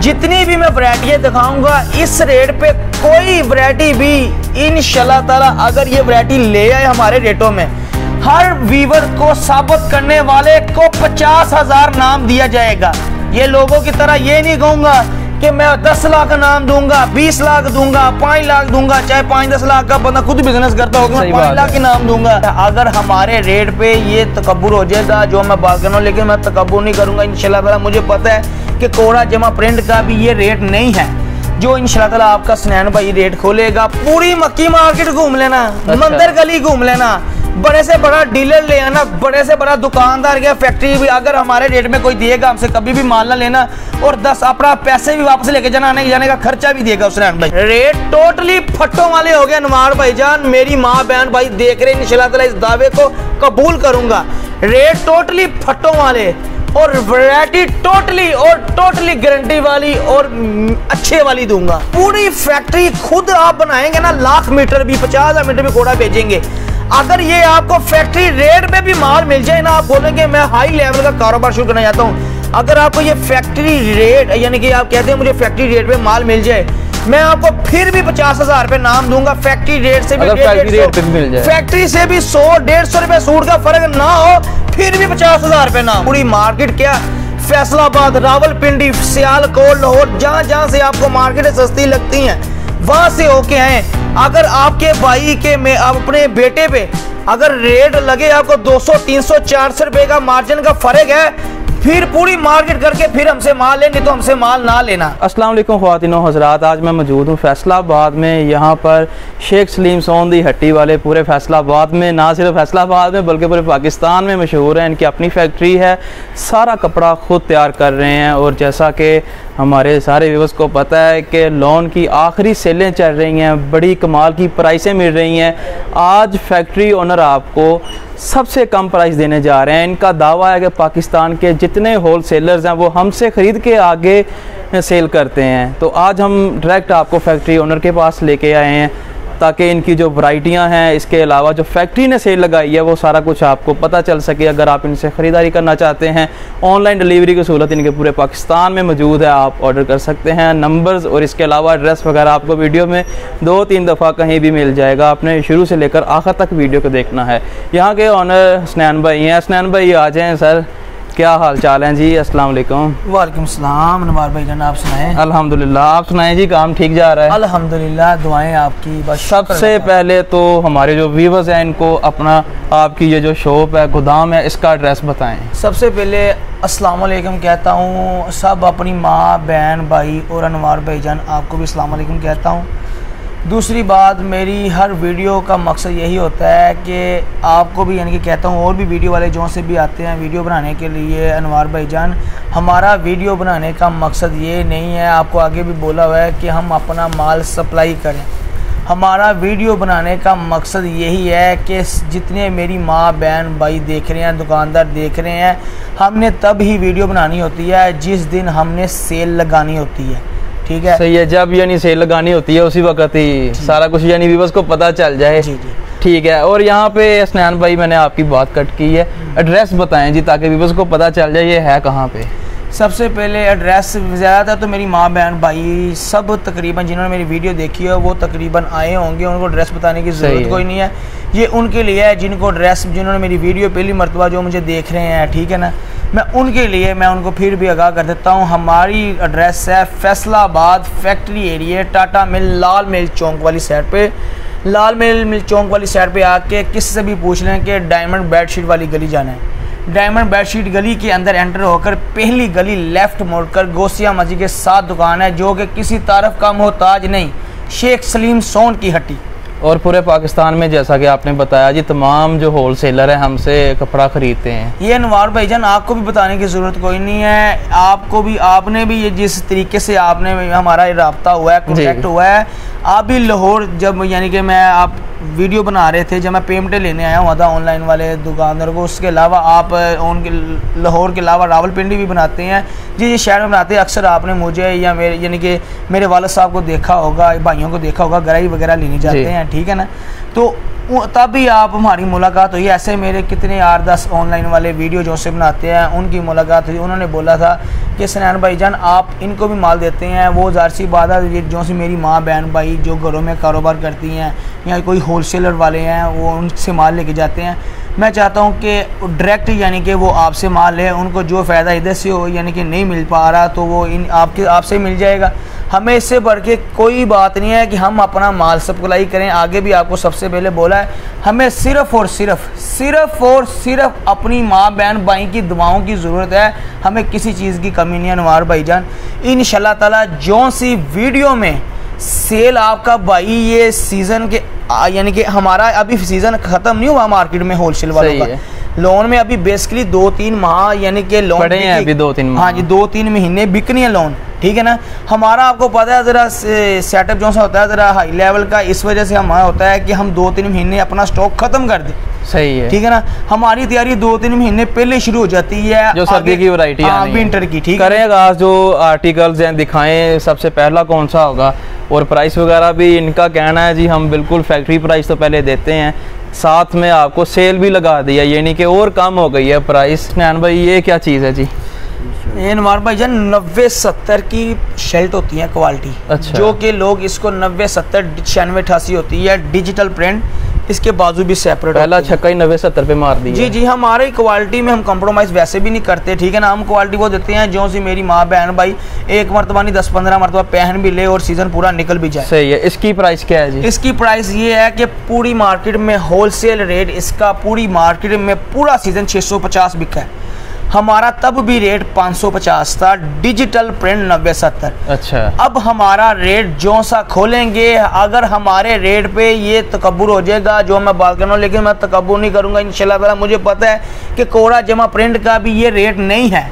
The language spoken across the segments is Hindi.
जितनी भी मैं वैरायटियाँ दिखाऊंगा इस रेट पे कोई वैरायटी भी इंशाल्लाह ताला अगर ये वैरायटी ले आए हमारे रेटों में, हर वीवर को साबित करने वाले को 50,000 नाम दिया जाएगा। ये लोगों की तरह ये नहीं कहूंगा कि मैं 10 लाख का नाम दूंगा, 20 लाख दूंगा, 5 लाख दूंगा, चाहे 5-10 लाख का बंदा खुद बिजनेस करता होगा, मैं 5 लाख के नाम दूंगा। अगर हमारे रेट पे ये तकब्बुर हो जाएगा जो मैं बात कर रहा हूँ, लेकिन मैं तकब्बुर नहीं करूंगा इंशाल्लाह ताला। मुझे पता है कि कोरा जमा प्रिंट का भी ये रेट नहीं है जो इंशाल्लाह ताला आपका स्नैन भाई रेट खोलेगा। पूरी मक्की मार्केट घूम लेना, मंदिर गली घूम लेना, बड़े से बड़ा डीलर ले आना, बड़े से बड़ा दुकानदार या फैक्ट्री भी अगर हमारे रेट में कोई देगा हमसे कभी भी माल ना लेना, और 10 अपना पैसे भी वापस लेके जाना, आने जाने का खर्चा भी देगा उसने भाई। रेट टोटली फट्टों वाले हो गए अनवार भाईजान। मेरी माँ बहन भाई देख रहे हैं, इंशाल्लाह ताला इस दावे को कबूल करूंगा। रेट टोटली फट्टों वाले और वैरायटी टोटली गारंटी वाली और अच्छे वाली दूंगा। पूरी फैक्ट्री खुद आप बनाएंगे ना, लाख मीटर भी 50,000 मीटर भी कोड़ा भेजेंगे। अगर ये आपको फैक्ट्री रेट में भी माल मिल जाए ना, आप बोलेंगे मैं हाई लेवल का कारोबार शुरू करना चाहता हूँ। अगर आपको ये फैक्ट्री रेट यानी कि आप कहते हैं मुझे फैक्ट्री रेट पे माल मिल जाए, मैं आपको फिर भी 50,000 रुपए नाम दूंगा। फैक्ट्री रेट से भी फैक्ट्री से भी 100-150 रुपए सूट का फर्क ना हो, फिर भी 50,000 रुपए नाम। पूरी मार्केट क्या फैसलाबाद, रावलपिंडी, सियालकोट, लाहौर, जहाँ से आपको मार्केट सस्ती लगती हैं वहां से होके आए। अगर आपके भाई के में अपने बेटे पे अगर रेट लगे आपको 200, 300, 400 रुपए का मार्जिन का फर्क है, फिर पूरी मार्केट करके फिर हमसे माल लेंगे तो हमसे माल ना लेना। अस्सलाम वालेकुम ख्वातीनो हज़रात, आज मैं मौजूद हूँ फैसलाबाद में। यहाँ पर शेख सलीम सोन दी हट्टी वाले पूरे फैसलाबाद में, ना सिर्फ फैसलाबाद में बल्कि पूरे पाकिस्तान में मशहूर हैं। इनकी अपनी फैक्ट्री है, सारा कपड़ा खुद तैयार कर रहे हैं। और जैसा कि हमारे सारे व्यूअर्स को पता है कि लोन की आखिरी सेलें चल रही हैं, बड़ी कमाल की प्राइसें मिल रही हैं। आज फैक्ट्री ओनर आपको सबसे कम प्राइस देने जा रहे हैं। इनका दावा है कि पाकिस्तान के जितने होल सेलर्स हैं वो हमसे ख़रीद के आगे सेल करते हैं। तो आज हम डायरेक्ट आपको फैक्ट्री ओनर के पास लेके आए हैं ताकि इनकी जो वैरायटियां हैं, इसके अलावा जो फैक्ट्री ने सेल लगाई है वो सारा कुछ आपको पता चल सके। अगर आप इनसे ख़रीदारी करना चाहते हैं, ऑनलाइन डिलीवरी की सहूलत इनके पूरे पाकिस्तान में मौजूद है, आप ऑर्डर कर सकते हैं। नंबर्स और इसके अलावा एड्रेस वगैरह आपको वीडियो में 2-3 दफ़ा कहीं भी मिल जाएगा। आपने शुरू से लेकर आखिर तक वीडियो को देखना है। यहाँ के ऑनर स्नैन भाई हैं। स्नैन भाई आ जाएँ सर, क्या हाल चाल हैं जी? अस्सलाम वालेकुम। वालेकुम सलाम नवार भाई जान, आप सुनाएं? अल्हम्दुलिल्लाह, आप सुनाएं जी? काम ठीक जा रहा है? अल्हम्दुलिल्लाह, दुआएं आपकी। बस सबसे पहले तो हमारे जो व्यूअर्स हैं इनको अपना आपकी ये जो शॉप है, गोदाम है, इसका एड्रेस बताएं। सबसे पहले अस्सलाम वालेकुम कहता हूँ सब अपनी माँ बहन भाई और अनवार भाई जान आपको भी अस्सलाम वालेकुम कहता हूँ। दूसरी बात, मेरी हर वीडियो का मकसद यही होता है कि आपको भी यानी कि कहता हूँ और भी वीडियो वाले जो से भी आते हैं वीडियो बनाने के लिए, अनवार भाईजान हमारा वीडियो बनाने का मकसद ये नहीं है, आपको आगे भी बोला हुआ है कि हम अपना माल सप्लाई करें। हमारा वीडियो बनाने का मकसद यही है कि जितने मेरी माँ बहन भाई देख रहे हैं, दुकानदार देख रहे हैं, हमने तब ही वीडियो बनानी होती है जिस दिन हमने सेल लगानी होती है। ठीक है, सही है। जब यानी सेल लगानी होती है उसी वक्त ही सारा कुछ यानी व्यूअर्स को पता चल जाए। जी जी ठीक है। और यहाँ पे स्नैन भाई मैंने आपकी बात कट की है, एड्रेस बताएं जी ताकि व्यूअर्स को पता चल जाए ये है कहाँ पे। सबसे पहले एड्रेस ज़्यादातर तो मेरी माँ बहन भाई सब तकरीबन जिन्होंने मेरी वीडियो देखी है वो तकरीबन आए होंगे, उनको एड्रेस बताने की ज़रूरत कोई नहीं है। ये उनके लिए है जिनको एड्रेस, जिन्होंने मेरी वीडियो पहली मरतबा जो मुझे देख रहे हैं, ठीक है ना, मैं उनके लिए मैं उनको फिर भी आगाह कर देता हूँ। हमारी एड्रेस है फैसलाबाद फैक्ट्री एरिया, टाटा मिल, लाल मिल चौक वाली साइड पे। लाल मिल चौक वाली साइड पे आके किसी से भी पूछ लें कि डायमंड बेडशीट वाली गली जाना है। डायमंड बेडशीट गली के अंदर एंटर होकर पहली गली लेफ़्ट मोड़कर गौसिया मस्जिद के साथ दुकान है जो कि किसी तारफ़ का मोहताज नहीं, शेख सलीम सोन की हट्टी। और पूरे पाकिस्तान में जैसा कि आपने बताया जी तमाम जो होल सेलर हैं हमसे कपड़ा खरीदते हैं। ये अनवार भाईजान आपको भी बताने की ज़रूरत कोई नहीं है, आपको भी आपने भी ये जिस तरीके से आपने हमारा रब्ता हुआ है, कॉन्टैक्ट हुआ है, आप भी लाहौर जब यानी कि मैं आप वीडियो बना रहे थे जब मैं पेमेंटें लेने आया हुआ था ऑनलाइन वाले दुकानदार को, उसके अलावा आप उनके लाहौर के अलावा रावलपिंडी भी बनाते हैं जी, ये शहर में बनाते हैं। अक्सर आपने मुझे या मेरे यानी कि मेरे वालिद साहब को देखा होगा, भाइयों को देखा होगा, गराई वगैरह लेने जाते हैं, ठीक है ना। तो तभी आप हमारी मुलाकात हुई। ऐसे मेरे कितने 8-10 ऑनलाइन वाले वीडियो जो से बनाते हैं उनकी मुलाकात हुई। उन्होंने बोला था कि सनैन भाईजान आप इनको भी माल देते हैं। वो ज़ाहिर सी बात है जो सी मेरी माँ बहन भाई जो घरों में कारोबार करती हैं या कोई होलसेलर वाले हैं वो उनसे माल लेके जाते हैं। मैं चाहता हूं कि डायरेक्ट यानी कि वो आपसे माल ले, उनको जो फ़ायदा इधर से हो यानी कि नहीं मिल पा रहा तो वो आपसे मिल जाएगा। हमें इससे बढ़ के कोई बात नहीं है कि हम अपना माल सप्लाई करें। आगे भी आपको सबसे पहले बोला है, हमें सिर्फ़ और सिर्फ अपनी माँ बहन भाई की दुआओं की ज़रूरत है। हमें किसी चीज़ की कमी नहीं है अनवार भाईजान। इंशाल्लाह ताला जो सी वीडियो में सेल आपका भाई ये सीज़न के यानी कि हमारा अभी सीज़न ख़त्म नहीं हुआ मार्केट में होलसेल वालों का। लोन में अभी बेसिकली 2-3 माह यानी कि लोन पड़े हैं अभी 2-3 माह। हाँ जी 2-3 महीने बिकनी है लोन, ठीक है ना। हमारा आपको पता है ज़रा सेटअप जो सा होता है ज़रा हाई लेवल का, इस वजह से हमारा होता है कि हम 2-3 महीने अपना स्टॉक ख़त्म कर दें। सही है, ठीक है ना। हमारी तैयारी 2-3 महीने पहले शुरू हो जाती है जो सर्दी की वैरायटी विंटर की। ठीक करें आगाज जो आर्टिकल्स हैं दिखाएं, सबसे पहला कौन सा होगा और प्राइस वगैरह भी इनका कहना है जी हम बिल्कुल फैक्ट्री प्राइस तो पहले देते हैं, साथ में आपको सेल भी लगा दिया यानी कि और कम हो गई है प्राइस। नैन भाई ये क्या चीज़ है जी? ये नवार भाईजान 90-70 की शर्ट होती है क्वालिटी। अच्छा। जो कि लोग इसको 90-70 96-88 होती है डिजिटल प्रिंट। इसके बाजू भी सेपरेट पहला छक्का ही 90-70 पे मार दिया। जी हमारी क्वालिटी में हम कंप्रोमाइज़ वैसे भी नहीं करते, ठीक है ना। हम क्वालिटी वो देते हैं जो सी मेरी माँ बहन भाई एक मरतबा नहीं 10-15 मरतबा पहन भी ले और सीज़न पूरा निकल भी जाए। सही है। इसकी प्राइस क्या है जी? इसकी प्राइस ये है कि पूरी मार्केट में होलसेल रेट इसका पूरी मार्केट में पूरा सीज़न 650 बिका है। हमारा तब भी रेट 550 था, डिजिटल प्रिंट 90-70। अच्छा। अब हमारा रेट जो सा खोलेंगे, अगर हमारे रेट पे ये तकब्बुर हो जाएगा जो मैं बात कर रहा हूँ, लेकिन मैं तकब्बुर नहीं करूँगा इंशाल्लाह ताला। मुझे पता है कि कोड़ा जमा प्रिंट का भी ये रेट नहीं है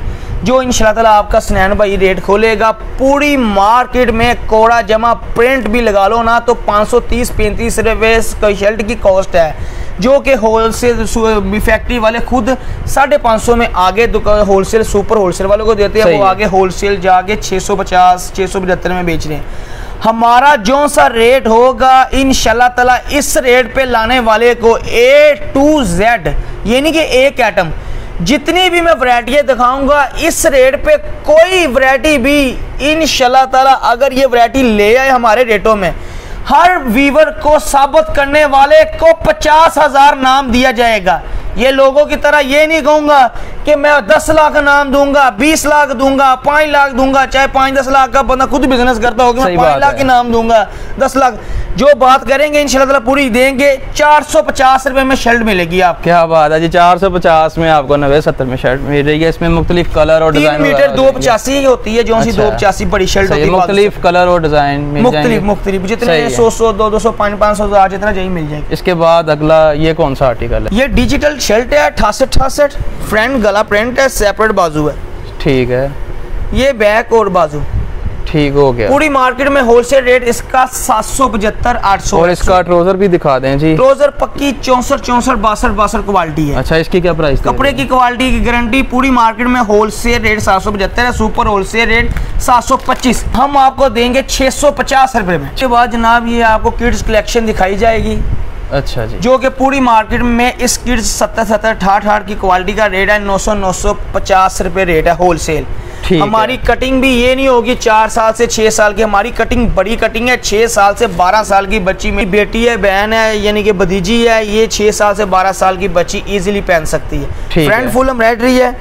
जो इंशाल्लाह ताला आपका सनैन भाई रेट खोलेगा। पूरी मार्केट में कोड़ा जमा प्रिंट भी लगा लो ना तो 530-35 रुपये कोई शर्ट की कॉस्ट है, जो कि होलसेल फैक्ट्री वाले खुद 550 में आगे होलसेल सुपर होलसेल वालों को देते हैं, वो आगे होलसेल जाके 650-675 में बेच रहे हैं। हमारा जो सा रेट होगा इंशाल्लाह ताला इस रेट पे लाने वाले को A to Z यानी कि एक एटम जितनी भी मैं वैरायटियाँ दिखाऊंगा इस रेट पे कोई वैरायटी भी इंशाल्लाह ताला अगर ये वैरायटी ले आए हमारे रेटों में, हर वीवर को साबित करने वाले को 50,000 नाम दिया जाएगा। ये लोगों की तरह ये नहीं कहूँगा कि मैं 10 लाख नाम दूंगा, 20 लाख दूंगा, 5 लाख दूंगा। चाहे 5-10 लाख का बंदा खुद बिजनेस करता होगा, मैं 5 लाख के नाम दूंगा, 10 लाख जो बात करेंगे इंशाल्लाह ताला पूरी देंगे। 450 रुपए में शर्ट मिलेगी आप। क्या बात है जी, 450 में आपको 90-70 में शर्ट मिल रही है। इसमें मुख्तलिफ कलर और डिजाइन 3 मीटर 285 होती है जो सी 285 बड़ी शर्ट होती है। मुख्तलिफ कलर और डिजाइन मुख्तलिफ जितने 100, 200, 500 जितना चाहिए मिल जाएगी। इसके बाद अगला ये कौन सा आर्टिकल है? ये डिजिटल शर्ट है 68 फ्रंट गला प्रिंट है, सेपरेट बाजू है। ठीक है। ये बैक और बाजू ठीक हो गया। पूरी मार्केट में होलसेल रेट इसका 775-800। और इसका ट्राउजर भी दिखा दें जी। ट्राउजर पक्की 64-62 क्वालिटी है। अच्छा, इसकी क्या प्राइस? कपड़े की क्वालिटी की गारंटी। पूरी मार्केट में होलसेल रेट 775 है, सुपर होलसेल रेट 725। हम आपको देंगे 650 रुपए में। उसके बाद जनाब ये आपको किड्स कलेक्शन दिखाई जाएगी। अच्छा जी। जो कि पूरी मार्केट में इस किड्स 70-68 की क्वालिटी का रेट है 950 रुपए रेट है होलसेल। हमारी कटिंग भी ये नहीं होगी 4 साल से 6 साल की, हमारी कटिंग बड़ी कटिंग है। 6 साल से 12 साल की बच्ची, मेरी बेटी है, बहन है यानी कि भतीजी है, ये 6 साल से 12 साल की बच्ची इजीली पहन सकती है। फ्रंट फुल एम्ब्रॉयडरी है,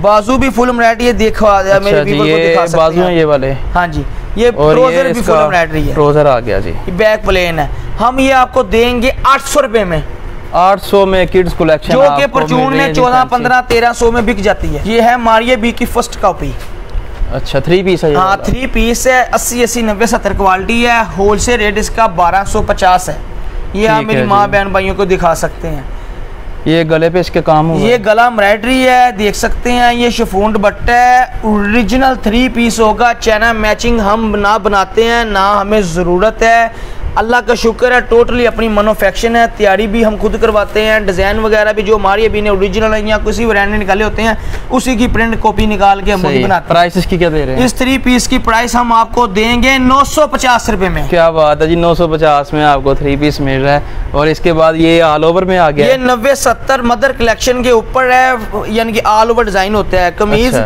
बाजू भी फुल एम्ब्रॉयडरी है। देखा मेरे व्यूअर को दिखा सकते हैं बाजू हैं ये वाले। हाँ जी, ये ट्राउजर भी फुल एम्ब्रॉयडरी है। ट्राउजर आ गया जी। बैक प्लेन है। हम ये आपको देंगे 800 रुपए में। 800 में किड्स कलेक्शन जो कि परचून में 14-15-1300 में बिक जाती है। ये है मारिया बी की फर्स्ट कॉपी। अच्छा, 3 पीस है। हाँ 3 पीस है। 80, 90, 70 क्वालिटी है। होलसेल रेट इसका 1250 है। ये आप मेरी माँ बहन भाइयों को दिखा सकते हैं। ये गले पे इसके काम हुआ। ये गला एम्ब्रॉयडरी है, देख सकते हैं। ये शिफॉन दुपट्टा है, ओरिजिनल 3 पीस होगा। चैना मैचिंग हम ना बनाते हैं, ना हमें ज़रूरत है। अल्लाह का शुक्र है, टोटली अपनी मैन्युफैक्चरिंग है, तैयारी भी हम खुद करवाते हैं, डिज़ाइन वगैरह भी जो हमारी अभी ने ओरिजिनल है या किसी ब्रांड ने निकाले होते हैं उसी की प्रिंट कॉपी निकाल के हम बनाते हैं। प्राइस इसकी क्या दे रहे हैं? इस 3 पीस की प्राइस हम आपको देंगे 950 रुपए में। क्या बात है जी, 950 में आपको 3 पीस मिल रहा है। और इसके बाद ये ऑल ओवर में आ गया, ये 90-70 मदर कलेक्शन के ऊपर है, यानी कि ऑल ओवर डिजाइन होता है। कमीज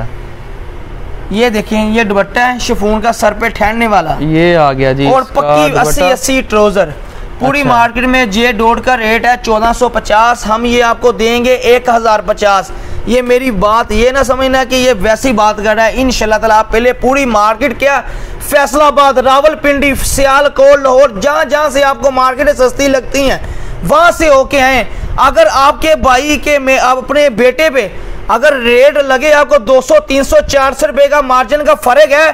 ये देखें, ये दुपट्टा है शिफॉन का, सर पे ठहरने वाला, ये आ गया जी। और पक्की 80-80 ट्राउजर। पूरी मार्केट में जे डॉट का रेट है 1450, हम ये आपको देंगे 1050। ये मेरी बात ये ना समझना कि ये वैसी बात कर रहा है, इंशाल्लाह ताला। आप पहले पूरी मार्केट क्या, फैसलाबाद, रावलपिंडी, सियालकोट, लाहौर, जहाँ जहाँ से आपको मार्केटें सस्ती लगती हैं वहाँ से होके आए। अगर आपके भाई के में अपने बेटे पे अगर रेट लगे आपको 200, 300, 400 रुपए का मार्जिन का फर्क है,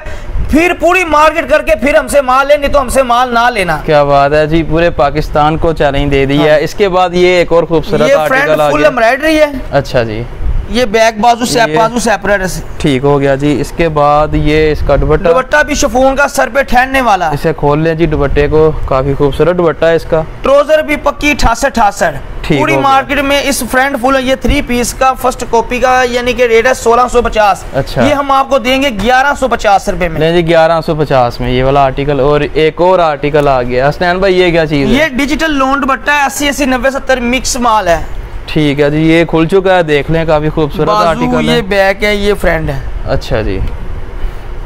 फिर पूरी मार्केट करके फिर हमसे माल ले, नहीं तो हमसे माल ना लेना। क्या बात है जी, पूरे पाकिस्तान को चैलेंज दे दी है। इसके बाद ये एक और खूबसूरत आर्टिकल आ फुल गया। एम्ब्रॉयडरी है। अच्छा जी, ये बैक बाजू सेपरेट है। ठीक हो गया जी। इसके बाद ये इसका दुपट्टा भी शिफॉन का, सर पे ठहरने वाला। इसे खोल लें जी दुपट्टे को, काफी खूबसूरत दुपट्टा है इसका। ट्राउजर भी पक्की 68-68। पूरी मार्केट में इस फ्रंट फुल ये 3 पीस का फर्स्ट कॉपी का यानी कि रेट है 1650। अच्छा, ये हम आपको देंगे 1150 रुपए में। जी 1150 में ये वाला आर्टिकल। और एक और आर्टिकल आ गया हसनैन भाई, ये क्या चीज है? ये डिजिटल लोन दुपट्टा है, 80-80, 90-70 मिक्स माल है। ठीक है जी, ये खुल चुका है, देख लें, काफी खूबसूरत आर्टिकल है। ये बैक है, ये फ्रंट है। अच्छा जी।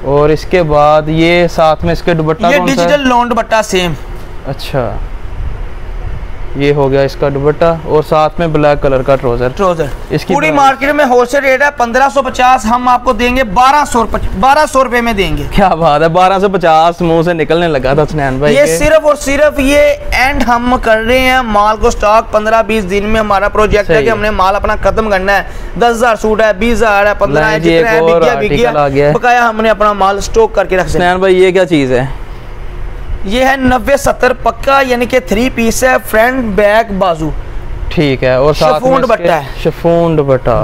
और इसके बाद ये साथ में इसके दुपट्टा, ये डिजिटल लोन दुपट्टा सेम। अच्छा, ये हो गया इसका दुपट्टा और साथ में ब्लैक कलर का ट्राउजर। इसकी पूरी मार्केट में होलसेल रेट है 1550, हम आपको देंगे 1200 रुपए में देंगे। क्या बात है, 1250 मुंह से निकलने लगा था हसनैन भाई। ये सिर्फ और सिर्फ ये एंड हम कर रहे हैं, माल को स्टॉक 15-20 दिन में हमारा प्रोजेक्ट है कि हमने माल अपना खत्म करना है। 10,000 सूट है, 20,000 है, 15 है, जितना है बिक गया, बकाया हमने अपना माल स्टॉक करके रख दिया। हसनैन भाई ये क्या चीज है? ये है 90-70 पक्का, यानी कि 3 पीस है, फ्रंट बैक बाजू। ठीक है। और साथ में दुपट्टा है, शिफॉन दुपट्टा,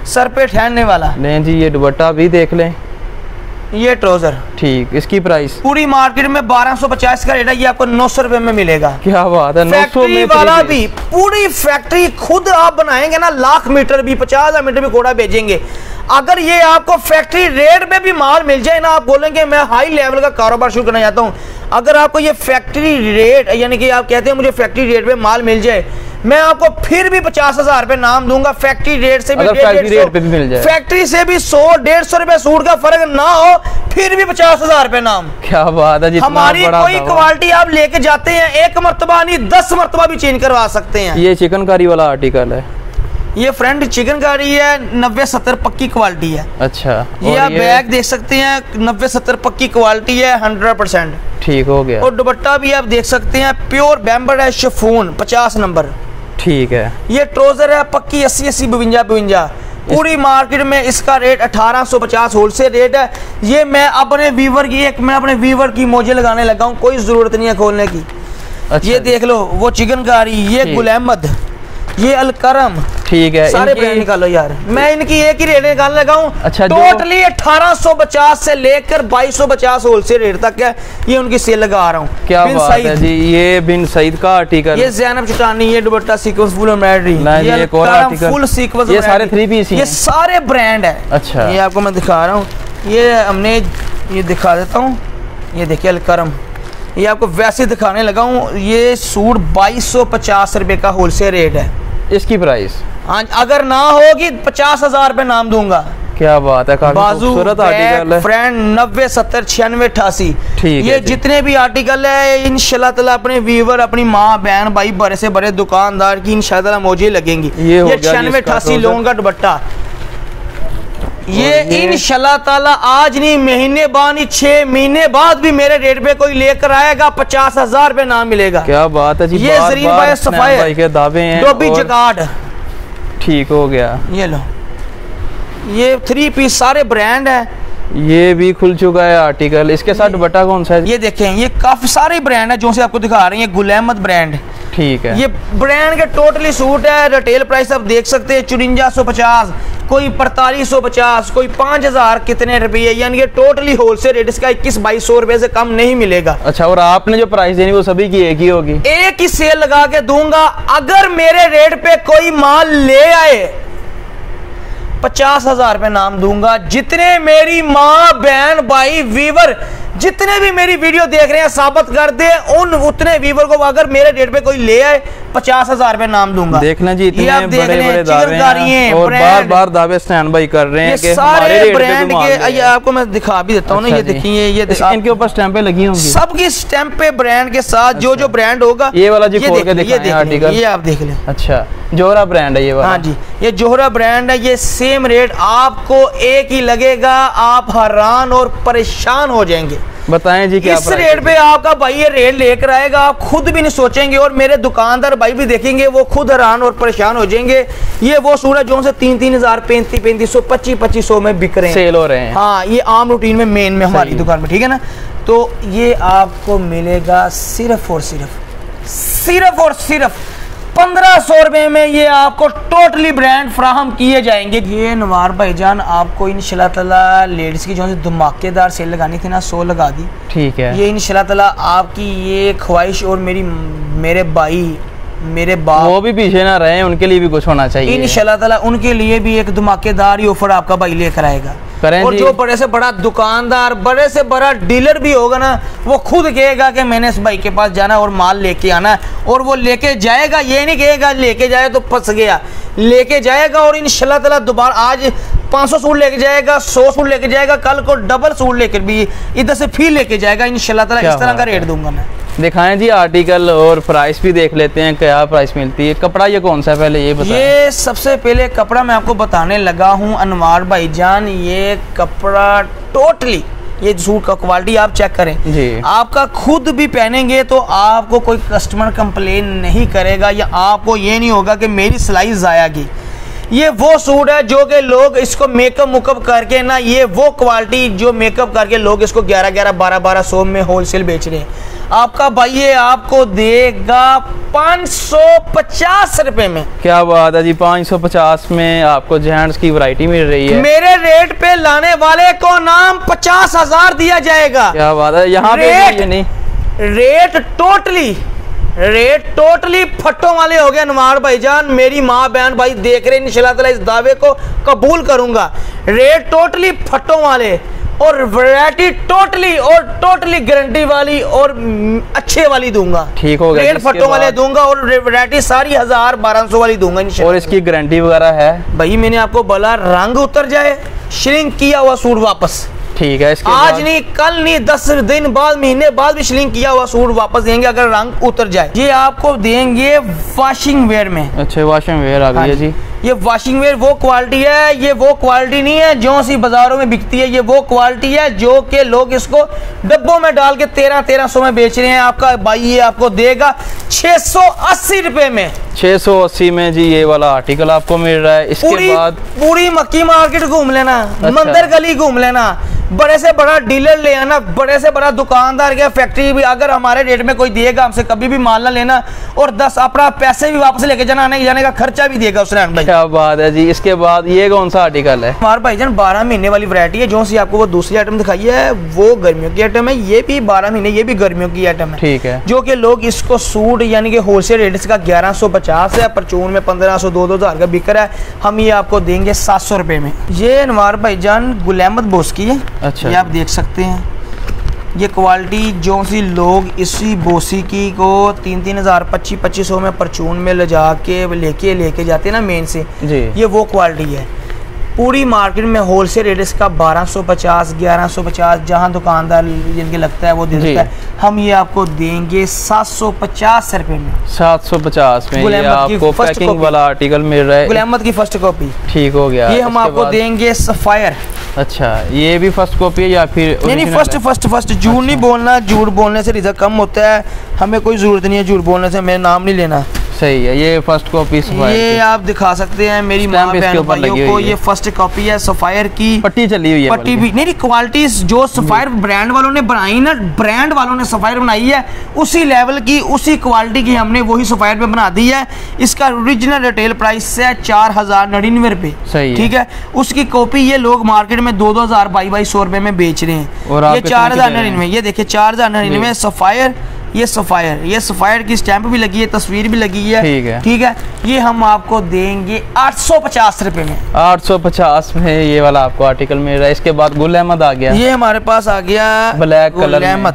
सर पे ठहरने वाला। नहीं जी, ये दुपट्टा भी देख लें। ये ट्राउजर। ठीक, इसकी प्राइस पूरी मार्केट में 1250 का रेट है, ये आपको 900 रुपए में मिलेगा। क्या बात है, 900 में वाला भी पूरी फैक्ट्री खुद आप बनाएंगे ना, 1,00,000 मीटर भी, 50,000 मीटर भी घोड़ा भेजेंगे। अगर ये आपको फैक्ट्री रेट में भी माल मिल जाए ना, आप बोलेंगे मैं हाई लेवल का कारोबार शुरू करना चाहता हूँ। अगर आपको ये फैक्ट्री रेट यानी कि आप कहते हैं मुझे फैक्ट्री रेट पे माल मिल जाए, मैं आपको फिर भी 50,000 रुपए नाम दूंगा। फैक्ट्री रेट से भी फैक्ट्री रेट पे भी मिल जाए, फैक्ट्री से भी 100-150 रुपए सूट का फर्क ना हो, फिर भी 50,000 रुपए नाम। क्या बात है, हमारी कोई क्वालिटी आप लेके जाते हैं, 1 मरतबा नहीं 10 मरतबा भी चेंज करवा सकते हैं। ये चिकनकारी वाला आर्टिकल है, ये फ्रंट चिकनकारी है, 90-70 पक्की क्वालिटी है। अच्छा, ये आप बैग देख सकते हैं, 90-70 पक्की क्वालिटी है, 100%। ठीक हो गया। और दुपट्टा भी आप देख सकते हैं, प्योर बैम्बर है, शिफॉन 50 नंबर। ठीक है। ये ट्राउजर है पक्की 80-80, 52-52। पूरी मार्केट में इसका रेट 1850 होलसेल रेट है। ये मैं अपने वीवर की मोजे लगाने लगा हूँ, कोई जरूरत नहीं है खोलने की। अच्छा, ये देख लो, वो चिकनकारी, ये गुल अहमद, ये अलकरम। ठीक है, सारे ब्रांड निकालो यार, मैं इनकी एक ही रेट निकालने लगा हूँ। अच्छा, टोटली 1850 से लेकर 2250 होलसेल रेट तक है, ये उनकी सेल लगा रहा हूँ। क्या बात है जी, ये बिन सईद का आर्टिकल, ये ज़ैनब चुटानी, ये दुपट्टा सीक्वेंस फुल एम्ब्रॉयडरी, ये एक और आर्टिकल फुल सीक्वेंस, ये सारे 3 पीस, ये सारे ब्रांड है। अच्छा, ये आपको मैं दिखा रहा हूँ, ये हमने ये दिखा देता हूँ, ये देखिए अलकरम, ये आपको वैसे दिखाने लगा हूँ। ये सूट 2250 रुपए का होलसेल रेट है, इसकी प्राइस। हाँ, अगर ना होगी 50,000 रुपए नाम दूंगा। क्या बात है, काफी खूबसूरत आर्टिकल है। फ्रेंड 90, 70, 96, 88, ये जितने भी आर्टिकल है इंशाल्लाह ताला अपने व्यूवर, अपनी माँ बहन भाई बड़े से बड़े दुकानदार की इंशाल्लाह ताला मौजे लगेंगी। ये 96, 88 लोगों का दुपट्टा, ये इंशाल्लाह ताला आज नहीं महीने बाद नहीं 6 महीने बाद भी मेरे रेट पे कोई लेकर आएगा 50,000 रुपए नाम मिलेगा। क्या बात है जी, ये जरीन भाई सफाई के दावे हैं, डोबी जकार्ड। ठीक हो गया, ये लो, ये 3 पीस सारे ब्रांड है, ये भी खुल चुका है आर्टिकल। इसके साथ दुपट्टा कौन सा है? ये देखें, ये काफी सारे ब्रांड है जो से आपको दिखा रहे हैं। ये गुल अहमद ब्रांड, ठीक है। ये ब्रांड के टोटली सूट है। रिटेल प्राइस आप देख सकते हैं 5450, कोई 4550, कोई 5000 कितने रुपये, यानी कि टोटली होलसेल रेट इसका 21-2200 रुपए से कम नहीं मिलेगा। अच्छा, और आपने जो प्राइस देनी वो सभी की एक ही होगी? एक ही सेल लगा के दूंगा। अगर मेरे रेट पे कोई माल ले आए 50,000 रुपए नाम दूंगा। जितने मेरी माँ बहन भाई वीवर जितने भी मेरी वीडियो देख रहे हैं साबित कर दे, उन उतने वीवर को अगर मेरे रेट पे कोई ले आए 50,000 रुपए नाम दूंगा। देखना जी, इतने बड़े बड़े दावे हैं और बार बार दावे स्टैंड बाई कर रहे हैं कि सारे ब्रांड के। ये आपको मैं दिखा भी देता हूँ ना, ये देखिए, ये इनके ऊपर स्टैंपें लगी होंगी सबकी स्टैंप पे ब्रांड के साथ। जो जो ब्रांड होगा, ये वाला जी खोल के दिखाएं आर्टिकल, ये आप देख लें। अच्छा, जोहरा ब्रांड है ये वाला? हाँ जी, ये जोहरा ब्रांड है। ये सेम रेट आपको एक ही लगेगा, आप हैरान और परेशान हो जाएंगे। बताएं जी क्या इस रेट पे आपका भाई ये रेट लेकर आएगा, आप खुद भी नहीं सोचेंगे और मेरे दुकानदार भाई भी देखेंगे, वो खुद हैरान और परेशान हो जाएंगे। ये वो सूट है जो से 3-3,000, 3500, 2500 में बिक रहे हैं, सेल हो रहे हैं। हाँ, ये आम रूटीन में मेन में हमारी दुकान में, ठीक है ना। तो ये आपको मिलेगा सिर्फ और सिर्फ 1500 रुपए में। ये आपको टोटली ब्रांड फ्राहम किए जाएंगे। ये नवार भाईजान आपको इंशाल्लाह ताला लेडीज की जो से धमाकेदार सेल लगानी थी ना, 100 लगा दी, ठीक है। ये इंशाल्लाह ताला आपकी ये ख्वाहिश और मेरे भाई मेरे बाप वो भी पीछे ना रहे, उनके लिए भी कुछ होना चाहिए इंशाल्लाह ताला। उनके लिए भी एक धमाकेदार ही ऑफर आपका भाई लेकर आएगा। और जो बड़े से बड़ा दुकानदार, बड़े से बड़ा डीलर भी होगा ना, वो खुद कहेगा कि मैंने इस भाई के पास जाना और माल लेके आना है, और वो लेके जाएगा। ये नहीं कहेगा लेके जाए तो फंस गया, लेके जाएगा और इंशाल्लाह ताला दोबारा आज 500 सूट लेके जाएगा, 100 सूट लेके जाएगा, कल को डबल सूट लेकर भी इधर से फिर लेके जाएगा इंशाल्लाह ताला। इस तरह का रेट दूंगा मैं। दिखाएं जी आर्टिकल और प्राइस भी देख लेते हैं, क्या प्राइस मिलती है। कपड़ा ये कौन सा है पहले ये बताएं। ये सबसे पहले कपड़ा मैं आपको बताने लगा हूँ अनवार भाईजान। ये कपड़ा टोटली, ये सूट का क्वालिटी आप चेक करें जी, आपका खुद भी पहनेंगे तो आपको कोई कस्टमर कंप्लेन नहीं करेगा, या आपको ये नहीं होगा कि मेरी सिलाई ज़ाया गई। ये वो सूट है जो कि लोग इसको मेकअप मुकअप करके ना, ये वो क्वालिटी जो मेकअप करके लोग इसको 11-11, 12-1200 में होलसेल बेच रहे हैं। आपका भाई ये आपको देगा 550 रुपए में। क्या बात है जी, 550 में आपको जेंट्स की वैरायटी मिल रही है। मेरे रेट पे लाने वाले को नाम 50,000 दिया जाएगा। क्या बात है, यहाँ पे नहीं रेट टोटली फट्टों वाले हो गए अनवार भाईजान। मेरी माँ बहन भाई देख रहे हैं, इंशाल्लाह ताला इस दावे को कबूल करूंगा। रेट टोटली फट्टों वाले और वैरायटी टोटली गारंटी वाली और अच्छे वाली दूंगा। ठीक हो गया, रेट फट्टों वाले दूंगा और वैरायटी सारी 1000-1200 वाली दूंगा इंशाल्लाह। और इसकी गारंटी वगैरह है भाई? मैंने आपको बोला रंग उतर जाए, श्रिंक किया हुआ सूट वापस, ठीक है। इसके आज नहीं, कल नहीं, 10 दिन बाद, महीने बाद भी श्रिंक किया हुआ सूट वापस देंगे अगर रंग उतर जाए। ये आपको देंगे वॉशिंग वेयर में। अच्छा, वॉशिंग वेयर आ गई है जी। ये वॉशिंग वेयर वो क्वालिटी है, ये वो क्वालिटी नहीं है जो सी बाजारों में बिकती है। ये वो क्वालिटी है जो कि लोग इसको डब्बों में डाल के 1300 में बेच रहे हैं। आपका भाई ये आपको देगा 680 रुपए में। 680 में जी ये वाला आर्टिकल आपको मिल रहा है। इसके बाद पूरी मक्की मार्केट घूम लेना, मंदिर गली घूम लेना, बड़े से बड़ा डीलर ले आना, बड़े से बड़ा दुकानदार के फैक्ट्री भी अगर हमारे रेट में कोई देगा, हमसे कभी भी माल ना लेना और 10 अपना पैसे भी वापस लेके जाना, आने जाने का खर्चा भी देगा उसने भाई। क्या बात है जी। इसके बाद ये कौन सा आर्टिकल है? हमारे भाईजान 12 महीने वाली वैरायटी है। जो सी आपको वो दूसरी आइटम दिखाई है वो गर्मियों की आइटम है, ये भी 12 महीने, ये भी गर्मियों की आइटम है, ठीक है। जो कि लोग इसको सूट यानी कि होलसेल रेट इसका 1150 है, परचून में 1500, 2-2000 का बिक रहा है। हम ये आपको देंगे 700 रुपए में। ये अनवार भाईजान गुल अहमद बोस की है। अच्छा, ये आप देख सकते हैं। ये क्वालिटी जो सी लोग इसी बोसी की को 3-3000, 2500 में परचून में ले जाके लेके जाते हैं ना मेन से जी, ये वो क्वालिटी है। पूरी मार्केट में होलसेल रेट इसका 1250, 1150, जहां दुकानदार जिनके लगता है वो दे देता है। हम ये आपको देंगे 750 रुपए में। 750 में ये आपको पैकिंग वाला आर्टिकल मिल रहा है। गुल अहमद की फर्स्ट कॉपी, ठीक हो गया। ये हम आपको देंगे सफायर। अच्छा, ये भी फर्स्ट कॉपी है या फिर नहीं? फर्स्ट। झूठ नहीं बोलना, झूठ बोलने से रिजल्ट कम होता है। हमें कोई जरूरत नहीं है झूठ बोलने से, मेरा नाम नहीं लेना। सही है, ये फर्स्ट कॉपी ये आप दिखा सकते हैं मेरी माँ बहन भाइयों को, ये फर्स्ट कॉपी है सफायर की, पट्टी चली हुई है, पट्टी भी नहीं, क्वालिटी जो सफायर ब्रांड वालों ने बनाई ना, ब्रांड वालों ने सफायर बनाई है उसी लेवल की, उसी क्वालिटी की हमने वही सफायर पे बना दी है। इसका ओरिजिनल रिटेल प्राइस है 4099 रुपए, ठीक है। उसकी कॉपी ये लोग मार्केट में 2000 2200 रुपए में बेच रहे हैं, और ये 4099, ये देखिए 4099 सफायर, ये सफायर की स्टैंप भी लगी है, तस्वीर भी लगी है, ठीक है। ये हम आपको देंगे 850 रुपए में, 850 में ये वाला आपको आर्टिकल मिल रहा है। इसके बाद गुल अहमद आ गया, ये हमारे पास आ गया ब्लैक कलर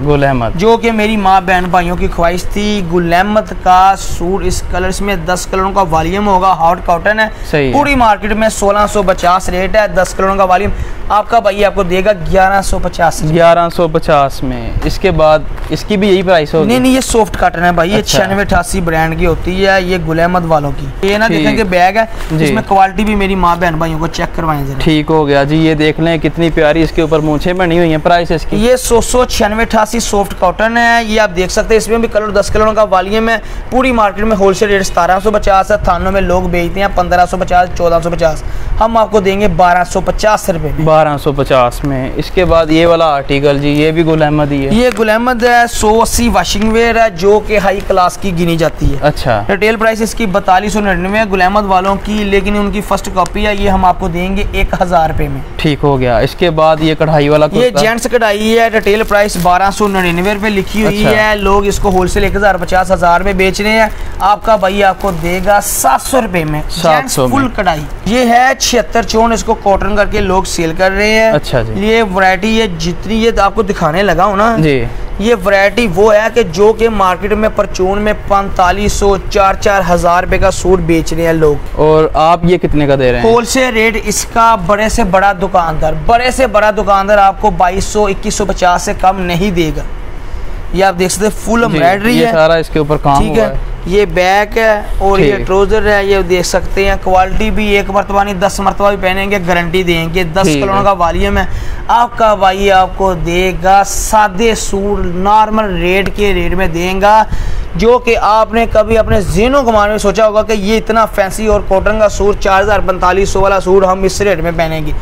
गुल अहमद, जो कि मेरी माँ बहन भाइयों की ख्वाहिश थी। गुल अहमद का सूट इस कलर में 10 कलरों का वॉल्यूम होगा, हॉट कॉटन है, पूरी मार्केट में 1650 रेट है, 10 कलरों का वॉल्यूम आपका भाई आपको देगा 1150 में। इसके बाद इसकी भी यही प्राइस होगी? नहीं, ये सॉफ्ट कॉटन है भाई, ये 9688 ब्रांड की होती है, ये गुल अहमद वालों की। ये ना देखेंगे बैग है, इसमें क्वालिटी भी मेरी माँ बहन भाइयों को चेक करवाएं जरा। ठीक हो गया जी, ये देख लें कितनी प्यारी इसके ऊपर मूंछें बनी हुई हैं। प्राइस इसकी ये 9688 सॉफ्ट कॉटन है, ये आप देख सकते हैं, इसमें भी कलर 10 कलरों का वॉल्यूम है। पूरी मार्केट में होलसेल रेट 1750 है, थानों में लोग बेचते हैं 1550 1450, हम आपको देंगे 1250 रुपए में, 1250 में। इसके बाद ये वाला आर्टिकल जी, ये भी गुल अहमद ही है, ये गुल अहमद है, 180 वाशिंग वेयर है, जो कि हाई क्लास की गिनी जाती है। अच्छा, रिटेल प्राइस इसकी 4299 है गुल अहमद वालों की, लेकिन उनकी फर्स्ट कॉपी है, ये हम आपको देंगे 1000 रुपए में। ठीक हो गया। इसके बाद ये कढ़ाई वाला, ये जेंट्स कढ़ाई है, रिटेल प्राइस 1299 रुपए लिखी हुई है, लोग इसको होलसेल 1050 1000 में बेच रहे हैं, आपका भाई आपको देगा 700 रुपए में, 700 फुल कढ़ाई। ये है 76 चोन, इसको कॉटन करके लोग सेल कर रहे हैं। अच्छा जी, ये वैरायटी है जितनी ये आपको दिखाने लगा हूँ ना जी, ये वैरायटी वो है कि जो कि मार्केट में परचून में 4500 4-4 हजार रुपए का सूट बेच रहे हैं लोग, और आप ये कितने का दे रहे हैं? होलसेल रेट इसका बड़े से बड़ा दुकानदार आपको 2200 2150 से कम नहीं देगा। ये आप देख सकते हैं फुल एम्ब्रॉयडरी है, सारा इसके ऊपर काम ठीक है। ये बैक है और ये ट्राउजर है, ये देख सकते हैं। क्वालिटी भी एक मरतबा नहीं 10 मरतबा भी पहनेंगे, गारंटी देंगे। 10 कलरों का वॉल्यूम है, आपका भाई आपको देगा सादे सूट नॉर्मल रेट में देगा, जो कि आपने कभी अपने ज़हनों घुमाने में सोचा होगा कि ये इतना फैंसी और कॉटन का सूट 4000-4500 वाला सूट हम इस रेट में पहनेंगे,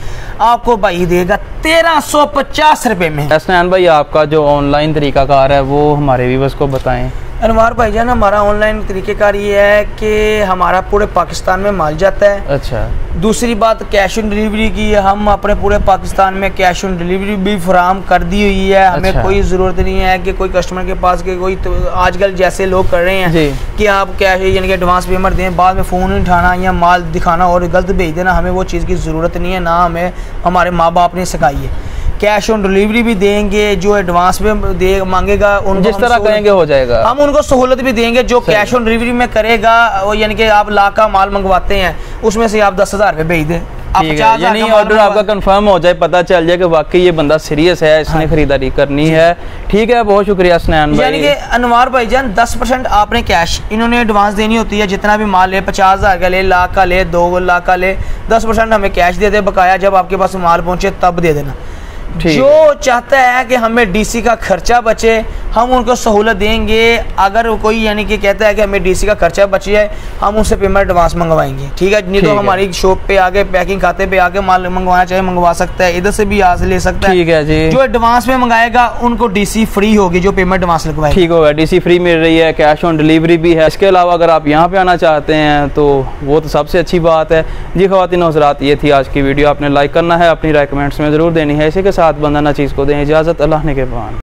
आपको भाई देगा 1350 रुपए में। हसनैन भाई, आपका जो ऑनलाइन तरीकाकार है वो हमारे व्यूअर्स को बताएं। अनवार भाईजान, हमारा ऑनलाइन तरीक़ेकार ये है कि हमारा पूरे पाकिस्तान में माल जाता है। अच्छा, दूसरी बात कैश ऑन डिलीवरी की, हम अपने पूरे पाकिस्तान में कैश ऑन डिलीवरी भी फराहम कर दी हुई है। हमें कोई ज़रूरत नहीं है कि कोई कस्टमर के पास के कोई, तो आजकल जैसे लोग कर रहे हैं कि आप कैश यानी कि एडवांस पेमेंट दें, बाद में फ़ोन नहीं उठाना या माल दिखाना और गलत भेज देना, हमें वो चीज़ की ज़रूरत नहीं है, ना हमें हमारे माँ बाप ने सिखाई है। कैश ऑन डिलीवरी भी देंगे, जो एडवांस में दे मांगेगा उनको जिस तरह कहेंगे हो जाएगा, हम उनको सहूलत भी देंगे। जो कैश ऑन डिलीवरी में करेगा वो यानी कि आप लाख का माल मंगवाते हैं, उसमें से आप 10,000 रुपये भेज दें, यानी ऑर्डर आपका कंफर्म हो जाए, पता चल जाए कि वाकई ये बंदा सीरियस है, इसने खरीदारी करनी है। ठीक है, बहुत शुक्रिया हसनैन भाई। यानी कि अनवार भाईजान 10% आपने कैश इन्होंने एडवांस देनी होती है, जितना भी माल ले 50,000 का ले, लाख का ले, 2 लाख का ले, 10% हमें कैश दे दे, बकाया जब आपके पास माल पहुंचे तब दे देना। जो चाहता है कि हमें डीसी का खर्चा बचे, हम उनको सहूलत देंगे। अगर कोई यानी कि कहता है कि हमें डीसी का खर्चा बच जाए, हम उनसे पेमेंट एडवांस मंगवाएंगे, ठीक है। नहीं तो हमारी शॉप पे आके पैकिंग खाते पे आके माल मंगवाना चाहे मंगवा सकता है, इधर से भी आज ले सकता है, ठीक है जी। जो एडवांस में मंगाएगा उनको डीसी फ्री होगी, जो पेमेंट एडवांस लगवाएगा, ठीक होगा, डीसी फ्री मिल रही है, कैश ऑन डिलीवरी भी है। इसके अलावा अगर आप यहाँ पे आना चाहते हैं तो वो तो सबसे अच्छी बात है जी। ख़वातीन और हज़रात, ये थी आज की वीडियो, आपने लाइक करना है, अपनी राय कमेंट्स में ज़रूर देनी है। इसी के साथ बंदा ना चीज़ को दें इजाज़त, अल्लाह ने के बाद।